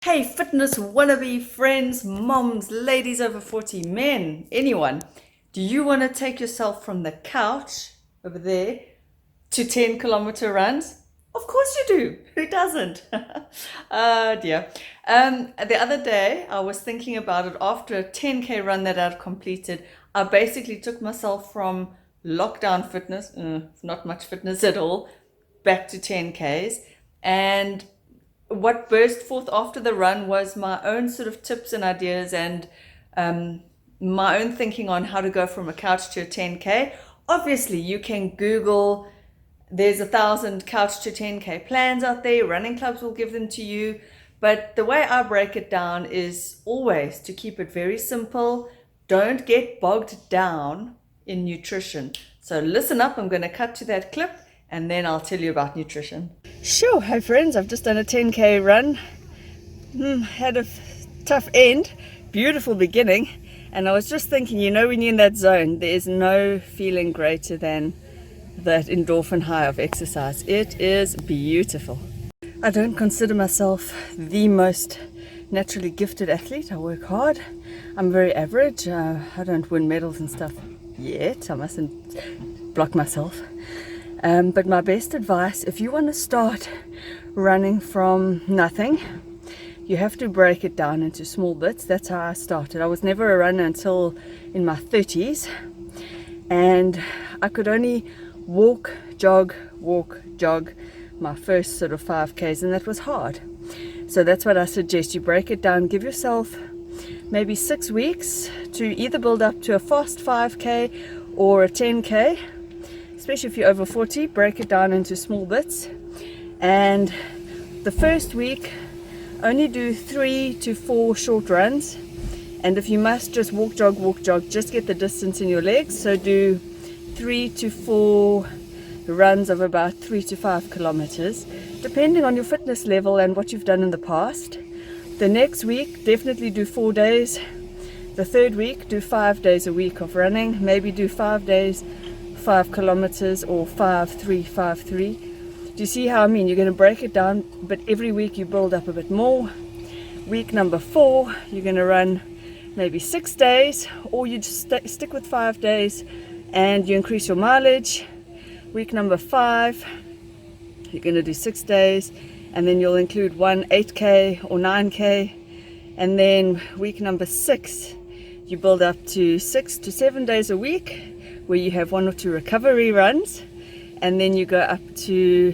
Hey, fitness wannabe friends, moms, ladies over 40, men, anyone. Do you want to take yourself from the couch over there to 10-kilometer runs? Of course you do. Who doesn't? Oh dear. The other day, I was thinking about it after a 10K run that I'd completed. I basically took myself from lockdown fitness, not much fitness at all, back to 10Ks. And what burst forth after the run was my own sort of tips and ideas and my own thinking on how to go from a couch to a 10K. Obviously, you can Google, there's 1,000 couch to 10K plans out there, running clubs will give them to you. But the way I break it down is always to keep it very simple. Don't get bogged down in nutrition. So listen up, I'm going to cut to that clip and then I'll tell you about nutrition. Sure, hi friends, I've just done a 10K run. Had a tough end, beautiful beginning, and I was just thinking, when you're in that zone, there is no feeling greater than that endorphin high of exercise. It is beautiful. I don't consider myself the most naturally gifted athlete. I work hard. I'm very average. I don't win medals and stuff yet. I mustn't block myself. But my best advice, if you want to start running from nothing, you have to break it down into small bits. That's how I started. I was never a runner until in my 30s, and I could only walk, jog, my first sort of 5Ks, and that was hard. So that's what I suggest. You break it down, give yourself maybe 6 weeks to either build up to a fast 5K or a 10K. Especially if you're over 40, break it down into small bits. And the first week, only do 3 to 4 short runs. And if you must, just walk, jog, just get the distance in your legs. So do 3 to 4 runs of about 3 to 5 kilometers, depending on your fitness level and what you've done in the past. The next week, definitely do 4 days. The third week, do 5 days a week of running. Maybe do 5 days, 5 kilometers, or 5-3, 5-3. Do you see how I mean? You're going to break it down, but every week you build up a bit more. Week number 4, you're going to run maybe 6 days, or you just stick with 5 days and you increase your mileage. Week number 5, you're going to do 6 days, and then you'll include one 8K or 9K. And then week number 6, you build up to 6 to 7 days a week, where you have 1 or 2 recovery runs, and then you go up to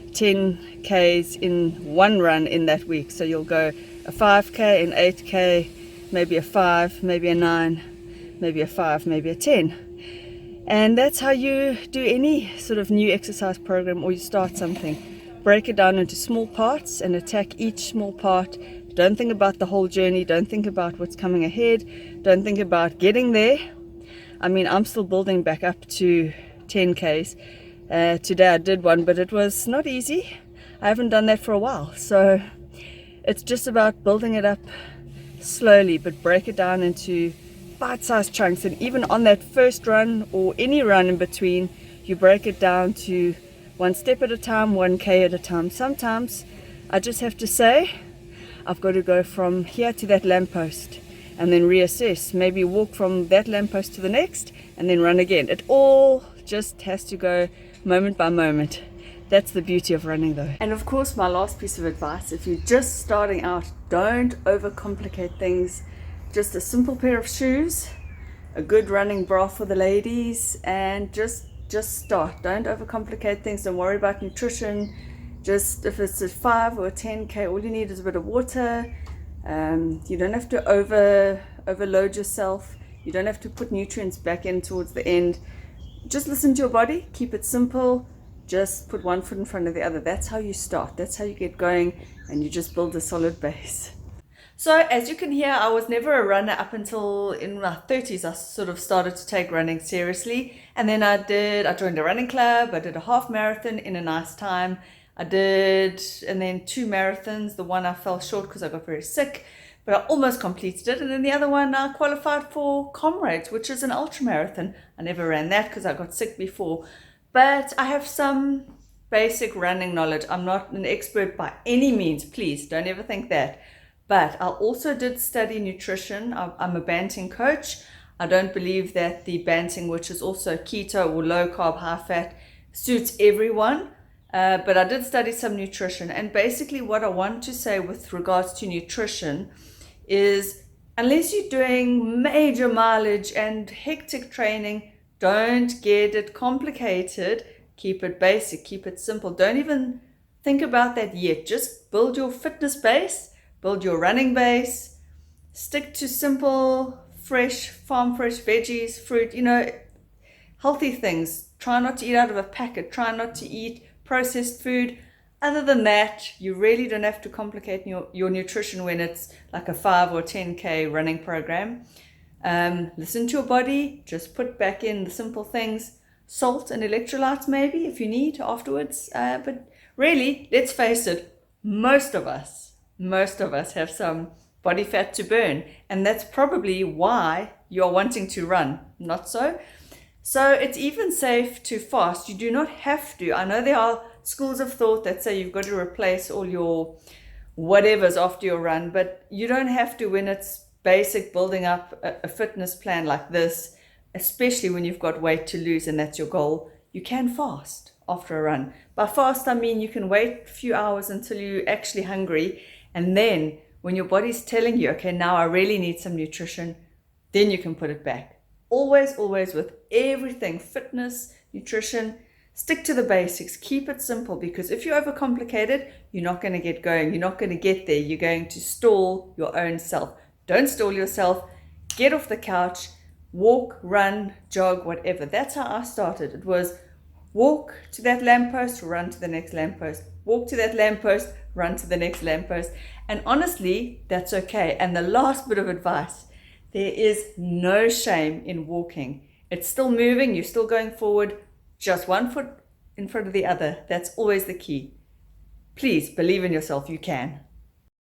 10Ks in one run in that week. So you'll go a 5K, an 8K, maybe a 5, maybe a 9, maybe a 5, maybe a 10. And that's how you do any sort of new exercise program, or you start something. Break it down into small parts and attack each small part. Don't think about the whole journey. Don't think about what's coming ahead. Don't think about getting there. I mean, I'm still building back up to 10Ks. Today I did one, but it was not easy. I haven't done that for a while. So it's just about building it up slowly, but break it down into bite-sized chunks. And even on that first run or any run in between, you break it down to 1 step at a time, 1K at a time. Sometimes I just have to say, I've got to go from here to that lamppost, and then reassess, maybe walk from that lamppost to the next, and then run again. It all just has to go moment by moment. That's the beauty of running, though. And of course, my last piece of advice, if you're just starting out, don't overcomplicate things. Just a simple pair of shoes, a good running bra for the ladies, and just start. Don't overcomplicate things. Don't worry about nutrition. Just if it's a 5 or a 10K, all you need is a bit of water. You don't have to overload yourself. You don't have to put nutrients back in towards the end. Just listen to your body. Keep it simple. Just put one foot in front of the other. That's how you start. That's how you get going, and you just build a solid base. So as you can hear, I was never a runner up until in my 30s. I sort of started to take running seriously, and then I joined a running club. I did a half marathon in a nice time. And then 2 marathons. The one I fell short because I got very sick, but I almost completed it. And then the other one I qualified for Comrades, which is an ultra-marathon. I never ran that because I got sick before, but I have some basic running knowledge. I'm not an expert by any means, please don't ever think that. But I also did study nutrition. I'm a banting coach. I don't believe that the banting, which is also keto or low carb, high fat, suits everyone. But I did study some nutrition. And basically what I want to say with regards to nutrition is, unless you're doing major mileage and hectic training, don't get it complicated. Keep it basic, keep it simple. Don't even think about that yet. Just build your fitness base, build your running base, stick to simple, fresh, farm fresh veggies, fruit, healthy things. Try not to eat out of a packet. Try not to eat processed food. Other than that, you really don't have to complicate your nutrition when it's like a 5 or 10K running program. Listen to your body. Just put back in the simple things. Salt and electrolytes maybe if you need afterwards. But really, let's face it, most of us have some body fat to burn. And that's probably why you're wanting to run, not so? So it's even safe to fast. You do not have to. I know there are schools of thought that say you've got to replace all your whatevers after your run, but you don't have to when it's basic building up a fitness plan like this, especially when you've got weight to lose and that's your goal. You can fast after a run. By fast, I mean you can wait a few hours until you're actually hungry, and then when your body's telling you, okay, now I really need some nutrition, then you can put it back. Always with everything, fitness, nutrition, stick to the basics. Keep it simple, because if you overcomplicate it, you're not going to get going. You're not going to get there. You're going to stall your own self. Don't stall yourself. Get off the couch, walk, run, jog, whatever. That's how I started. It was walk to that lamppost, run to the next lamppost. Walk to that lamppost, run to the next lamppost. And honestly, that's okay. And the last bit of advice, there is no shame in walking. It's still moving, you're still going forward, just one foot in front of the other. That's always the key. Please believe in yourself, you can.